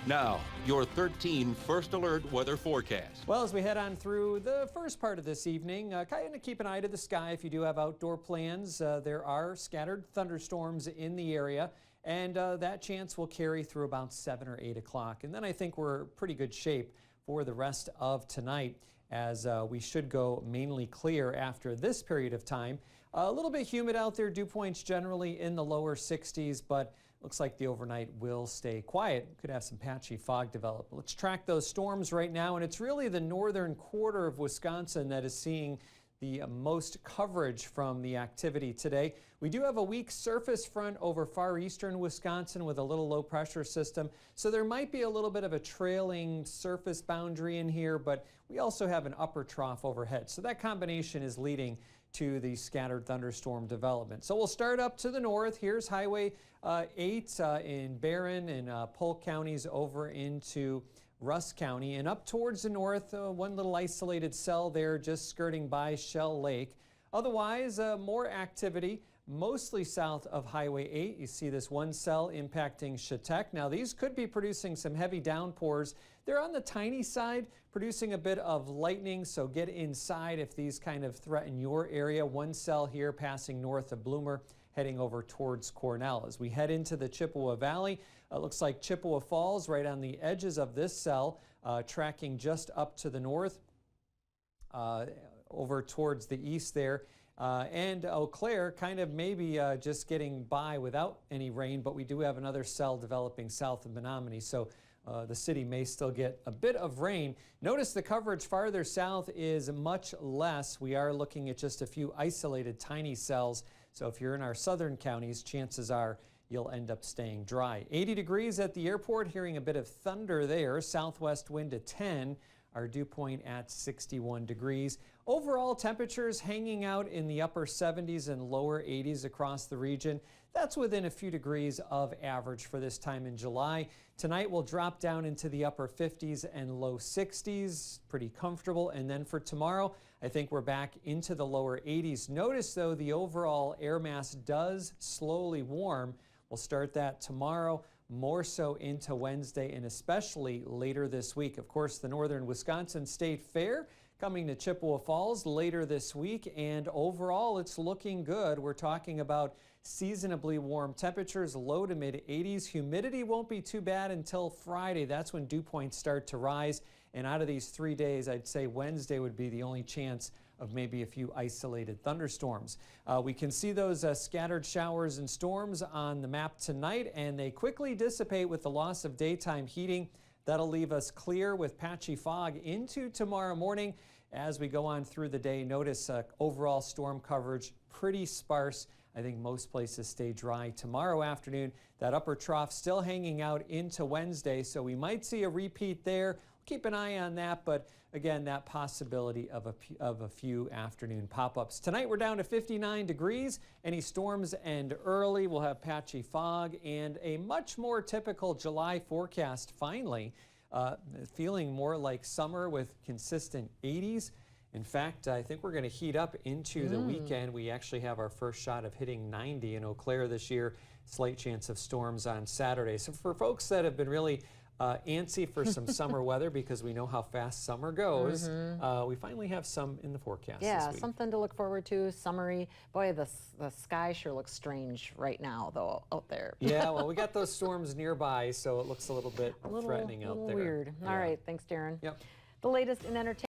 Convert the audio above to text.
Now, your 13 First Alert weather forecast. Well, as we head on through the first part of this evening, kind of keep an eye to the sky if you do have outdoor plans. There are scattered thunderstorms in the area, and that chance will carry through about 7 or 8 o'clock. And then I think we're in pretty good shape for the rest of tonight, as we should go mainly clear after this period of time. A little bit humid out there, dew points generally in the lower 60s, but looks like the overnight will stay quiet. Could have some patchy fog develop. Let's track those storms right now, and it's really the northern quarter of Wisconsin that is seeing the most coverage from the activity today. We do have a weak surface front over far eastern Wisconsin with a little low pressure system, so there might be a little bit of a trailing surface boundary in here, but we also have an upper trough overhead. So that combination is leading to the scattered thunderstorm development. So we'll start up to the north. Here's Highway 8 in Barron and Polk counties over into Rusk County, and up towards the north, one little isolated cell there just skirting by Shell Lake. Otherwise, more activity mostly south of Highway 8. You see this one cell impacting Chetek. Now these could be producing some heavy downpours. They're on the tiny side, producing a bit of lightning, so get inside if these kind of threaten your area. One cell here passing north of Bloomer, heading over towards Cornell. As we head into the Chippewa Valley, it looks like Chippewa Falls right on the edges of this cell, tracking just up to the north, over towards the east there. And Eau Claire kind of maybe just getting by without any rain, but we do have another cell developing south of Menominee, so the city may still get a bit of rain. Notice the coverage farther south is much less. We are looking at just a few isolated tiny cells, so if you're in our southern counties, chances are you'll end up staying dry. 80 degrees at the airport, hearing a bit of thunder there. Southwest wind at 10. Our dew point at 61 degrees. Overall temperatures hanging out in the upper 70s and lower 80s across the region. That's within a few degrees of average for this time in July. Tonight we'll drop down into the upper 50s and low 60s, pretty comfortable. And then for tomorrow, I think we're back into the lower 80s. Notice though, the overall air mass does slowly warm. We'll start that tomorrow, more so into Wednesday and especially later this week. Of course, the Northern Wisconsin State Fair coming to Chippewa Falls later this week, and overall it's looking good. We're talking about seasonably warm temperatures, low to mid 80s. Humidity won't be too bad until Friday. That's when dew points start to rise. And out of these 3 days, I'd say Wednesday would be the only chance of maybe a few isolated thunderstorms. We can see those scattered showers and storms on the map tonight, and they quickly dissipate with the loss of daytime heating. That'll leave us clear with patchy fog into tomorrow morning. As we go on through the day, notice overall storm coverage pretty sparse. I think most places stay dry tomorrow afternoon. That upper trough still hanging out into Wednesday, so we might see a repeat there. Keep an eye on that, but again, that possibility of a few afternoon pop-ups. Tonight we're down to 59 degrees. Any storms end early. We'll have patchy fog and a much more typical July forecast finally. Feeling more like summer with consistent 80s. In fact, I think we're going to heat up into the weekend. We actually have our first shot of hitting 90 in Eau Claire this year. Slight chance of storms on Saturday. So for folks that have been really antsy for some summer weather, because we know how fast summer goes, we finally have some in the forecast this week. Something to look forward to, summery. Boy, the sky sure looks strange right now, though, out there. Yeah, well, we got those storms nearby, so it looks a little bit threatening out there. Weird. All right, thanks, Darren. Yep. The latest in entertainment.